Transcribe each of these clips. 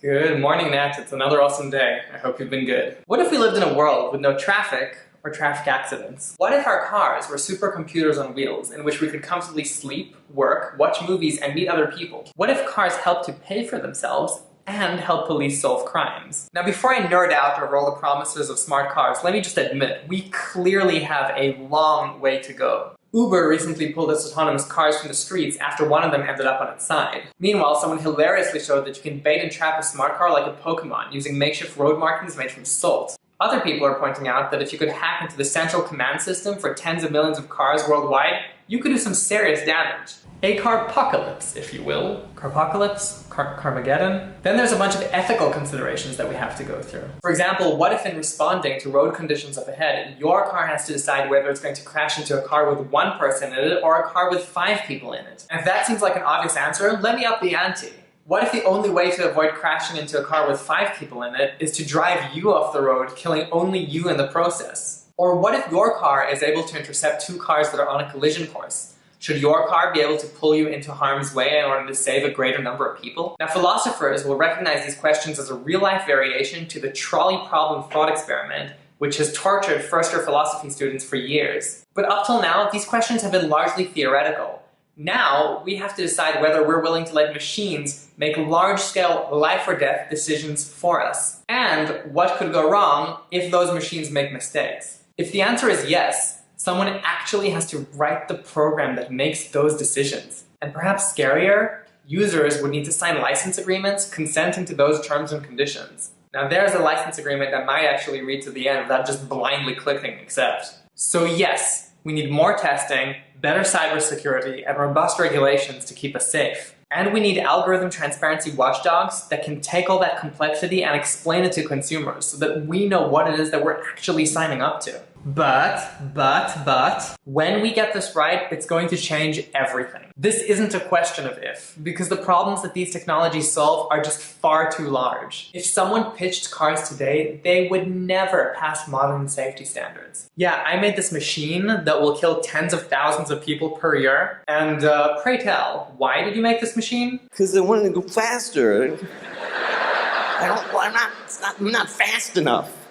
Good morning, Nat. It's another awesome day. I hope you've been good. What if we lived in a world with no traffic or traffic accidents? What if our cars were supercomputers on wheels in which we could comfortably sleep, work, watch movies, and meet other people? What if cars helped to pay for themselves and help police solve crimes? Now, before I nerd out over all the promises of smart cars, let me just admit, we clearly have a long way to go. Uber recently pulled its autonomous cars from the streets after one of them ended up on its side. Meanwhile, someone hilariously showed that you can bait and trap a smart car like a Pokemon using makeshift road markings made from salt. Other people are pointing out that if you could hack into the central command system for tens of millions of cars worldwide, you could do some serious damage. A carpocalypse, if you will. Carpocalypse? Carmageddon? Then there's a bunch of ethical considerations that we have to go through. For example, what if in responding to road conditions up ahead, your car has to decide whether it's going to crash into a car with one person in it or a car with 5 people in it? And if that seems like an obvious answer, let me up the ante. What if the only way to avoid crashing into a car with 5 people in it is to drive you off the road, killing only you in the process? Or what if your car is able to intercept 2 cars that are on a collision course? Should your car be able to pull you into harm's way in order to save a greater number of people? Now, philosophers will recognize these questions as a real-life variation to the trolley problem thought experiment, which has tortured first-year philosophy students for years. But up till now, these questions have been largely theoretical. Now, we have to decide whether we're willing to let machines make large-scale life-or-death decisions for us. And what could go wrong if those machines make mistakes? If the answer is yes, someone actually has to write the program that makes those decisions. And perhaps scarier, users would need to sign license agreements consenting to those terms and conditions. Now there's a license agreement that might actually read to the end without just blindly clicking accept. So yes, we need more testing, better cybersecurity, and robust regulations to keep us safe. And we need algorithm transparency watchdogs that can take all that complexity and explain it to consumers so that we know what it is that we're actually signing up to. But, when we get this right, it's going to change everything. This isn't a question of if, because the problems that these technologies solve are just far too large. If someone pitched cars today, they would never pass modern safety standards. Yeah, I made this machine that will kill tens of thousands of people per year. And pray tell, why did you make this machine? Because I wanted to go faster. I'm not fast enough.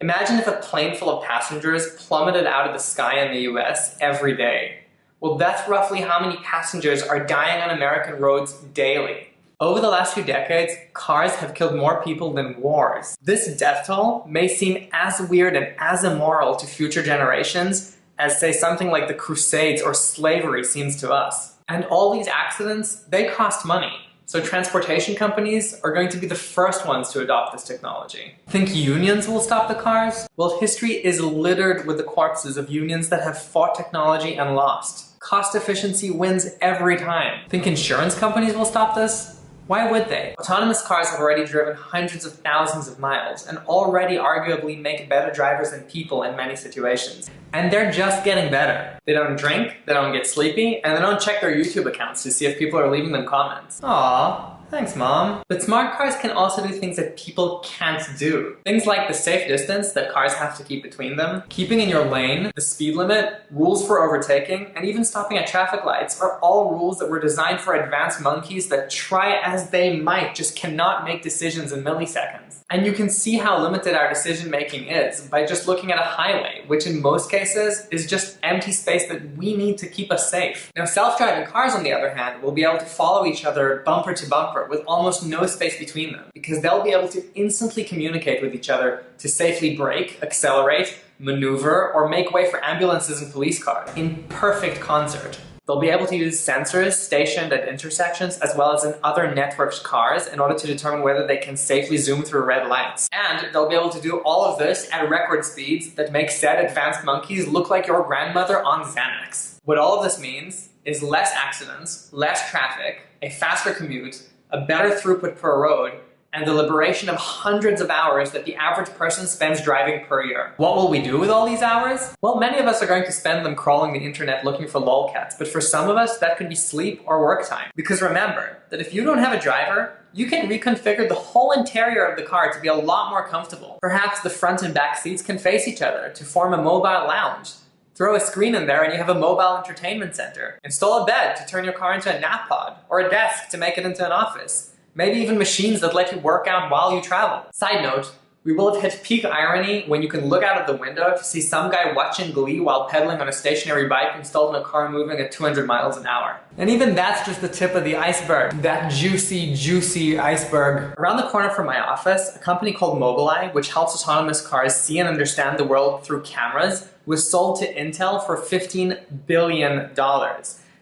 Imagine if a plane full of passengers plummeted out of the sky in the US every day. Well, that's roughly how many passengers are dying on American roads daily. Over the last few decades, cars have killed more people than wars. This death toll may seem as weird and as immoral to future generations as, say, something like the Crusades or slavery seems to us. And all these accidents, they cost money. So transportation companies are going to be the first ones to adopt this technology. Think unions will stop the cars? Well, history is littered with the corpses of unions that have fought technology and lost. Cost efficiency wins every time. Think insurance companies will stop this? Why would they? Autonomous cars have already driven hundreds of thousands of miles and already arguably make better drivers than people in many situations. And they're just getting better. They don't drink, they don't get sleepy, and they don't check their YouTube accounts to see if people are leaving them comments. Aww. Thanks, Mom. But smart cars can also do things that people can't do. Things like the safe distance that cars have to keep between them, keeping in your lane, the speed limit, rules for overtaking, and even stopping at traffic lights are all rules that were designed for advanced monkeys that try as they might just cannot make decisions in milliseconds. And you can see how limited our decision-making is by just looking at a highway, which in most cases is just empty space that we need to keep us safe. Now, self-driving cars, on the other hand, will be able to follow each other bumper to bumper with almost no space between them, because they'll be able to instantly communicate with each other to safely brake, accelerate, maneuver, or make way for ambulances and police cars in perfect concert. They'll be able to use sensors stationed at intersections as well as in other networked cars in order to determine whether they can safely zoom through red lights. And they'll be able to do all of this at record speeds that make said advanced monkeys look like your grandmother on Xanax. What all of this means is less accidents, less traffic, a faster commute, a better throughput per road, and the liberation of hundreds of hours that the average person spends driving per year. What will we do with all these hours? Well, many of us are going to spend them crawling the internet looking for lolcats, but for some of us, that could be sleep or work time. Because remember, that if you don't have a driver, you can reconfigure the whole interior of the car to be a lot more comfortable. Perhaps the front and back seats can face each other to form a mobile lounge. Throw a screen in there and you have a mobile entertainment center. Install a bed to turn your car into a nap pod, or a desk to make it into an office. maybe even machines that let you work out while you travel. Side note, we will have hit peak irony when you can look out of the window to see some guy watching Glee while pedaling on a stationary bike installed in a car moving at 200 miles an hour. And even that's just the tip of the iceberg. That juicy, juicy iceberg. Around the corner from my office, a company called Mobileye, which helps autonomous cars see and understand the world through cameras, was sold to Intel for $15 billion.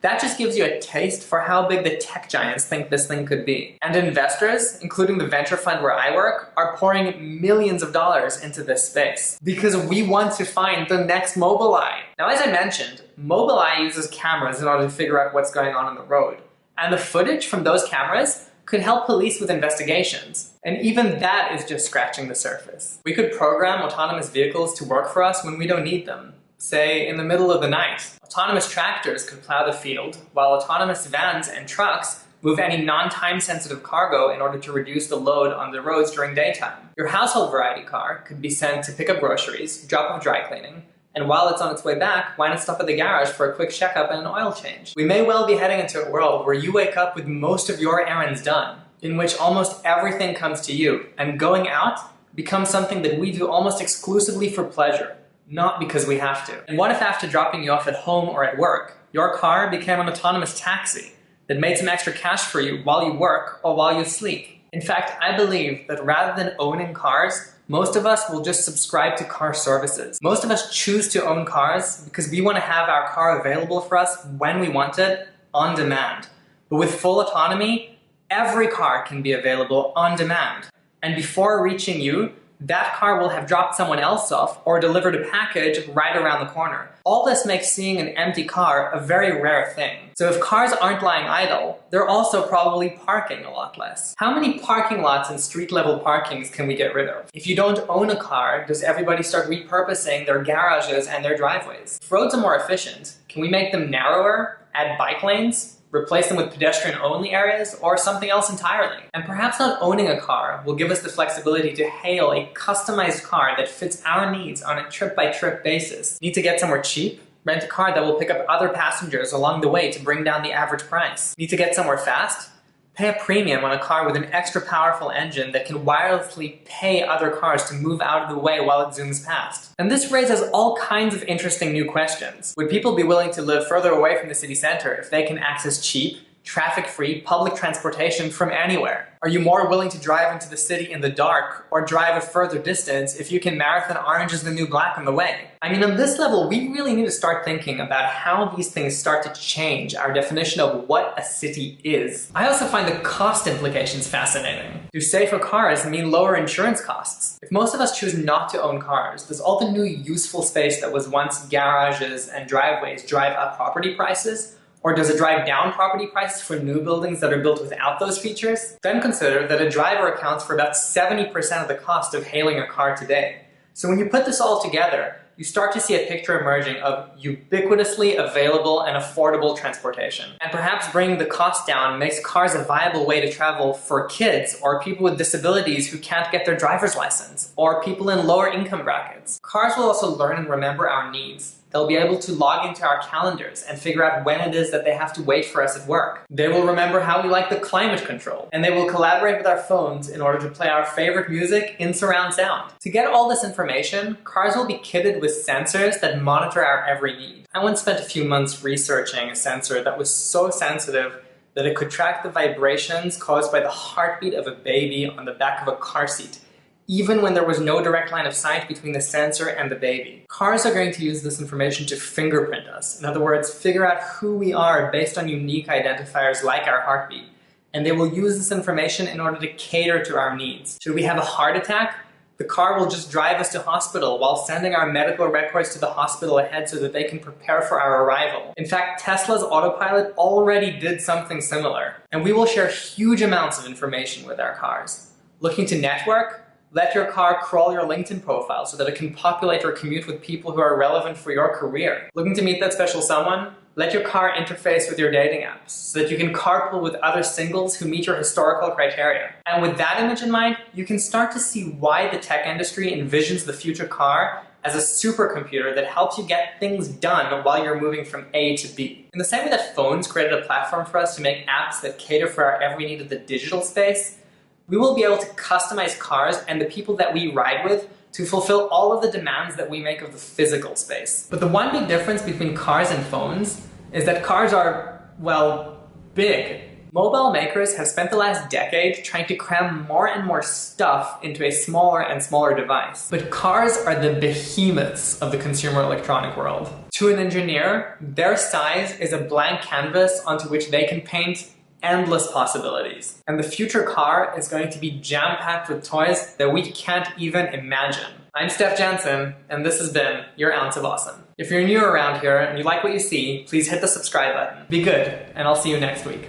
That just gives you a taste for how big the tech giants think this thing could be. And investors, including the venture fund where I work, are pouring millions of dollars into this space because we want to find the next Mobileye. Now, as I mentioned, Mobileye uses cameras in order to figure out what's going on the road. And the footage from those cameras could help police with investigations. And even that is just scratching the surface. We could program autonomous vehicles to work for us when we don't need them. Say, in the middle of the night. Autonomous tractors could plow the field, while autonomous vans and trucks move any non-time sensitive cargo in order to reduce the load on the roads during daytime. Your household variety car could be sent to pick up groceries, drop off dry cleaning, and while it's on its way back, why not stop at the garage for a quick checkup and an oil change? We may well be heading into a world where you wake up with most of your errands done, in which almost everything comes to you, and going out becomes something that we do almost exclusively for pleasure. Not because we have to. And what if after dropping you off at home or at work, your car became an autonomous taxi that made some extra cash for you while you work or while you sleep? In fact, I believe that rather than owning cars, most of us will just subscribe to car services. Most of us choose to own cars because we want to have our car available for us when we want it, on demand. But with full autonomy, every car can be available on demand. And before reaching you, that car will have dropped someone else off or delivered a package right around the corner. All this makes seeing an empty car a very rare thing. So if cars aren't lying idle, they're also probably parking a lot less. How many parking lots and street-level parkings can we get rid of? If you don't own a car, does everybody start repurposing their garages and their driveways? If roads are more efficient, can we make them narrower, add bike lanes, replace them with pedestrian-only areas, or something else entirely? And perhaps not owning a car will give us the flexibility to hail a customized car that fits our needs on a trip-by-trip basis. Need to get somewhere cheap? Rent a car that will pick up other passengers along the way to bring down the average price. Need to get somewhere fast? Pay a premium on a car with an extra powerful engine that can wirelessly pay other cars to move out of the way while it zooms past. And this raises all kinds of interesting new questions. Would people be willing to live further away from the city center if they can access cheap, traffic-free public transportation from anywhere? Are you more willing to drive into the city in the dark or drive a further distance if you can marathon Orange is the New Black on the way? I mean, on this level, we really need to start thinking about how these things start to change our definition of what a city is. I also find the cost implications fascinating. Do safer cars mean lower insurance costs? If most of us choose not to own cars, does all the new useful space that was once garages and driveways drive up property prices? Or does it drive down property prices for new buildings that are built without those features? Then consider that a driver accounts for about 70% of the cost of hailing a car today. So when you put this all together, you start to see a picture emerging of ubiquitously available and affordable transportation. And perhaps bringing the cost down makes cars a viable way to travel for kids or people with disabilities who can't get their driver's license, or people in lower income brackets. Cars will also learn and remember our needs. They'll be able to log into our calendars and figure out when it is that they have to wait for us at work. They will remember how we like the climate control, and they will collaborate with our phones in order to play our favorite music in surround sound. To get all this information, cars will be kitted with sensors that monitor our every need. I once spent a few months researching a sensor that was so sensitive that it could track the vibrations caused by the heartbeat of a baby on the back of a car seat, even when there was no direct line of sight between the sensor and the baby. Cars are going to use this information to fingerprint us. In other words, figure out who we are based on unique identifiers like our heartbeat. And they will use this information in order to cater to our needs. Should we have a heart attack? The car will just drive us to hospital while sending our medical records to the hospital ahead so that they can prepare for our arrival. In fact, Tesla's autopilot already did something similar. And we will share huge amounts of information with our cars. Looking to network? Let your car crawl your LinkedIn profile so that it can populate your commute with people who are relevant for your career. Looking to meet that special someone? Let your car interface with your dating apps so that you can carpool with other singles who meet your historical criteria. And with that image in mind, you can start to see why the tech industry envisions the future car as a supercomputer that helps you get things done while you're moving from A to B. In the same way that phones created a platform for us to make apps that cater for our every need of the digital space, we will be able to customize cars and the people that we ride with to fulfill all of the demands that we make of the physical space. But the one big difference between cars and phones is that cars are, well, big. Mobile makers have spent the last decade trying to cram more and more stuff into a smaller and smaller device. But cars are the behemoths of the consumer electronic world. To an engineer, their size is a blank canvas onto which they can paint endless possibilities. And the future car is going to be jam-packed with toys that we can't even imagine. I'm Steph Jansen, and this has been your Ounce of Awesome. If you're new around here and you like what you see, please hit the subscribe button. Be good, and I'll see you next week.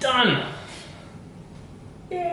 Done! Yay.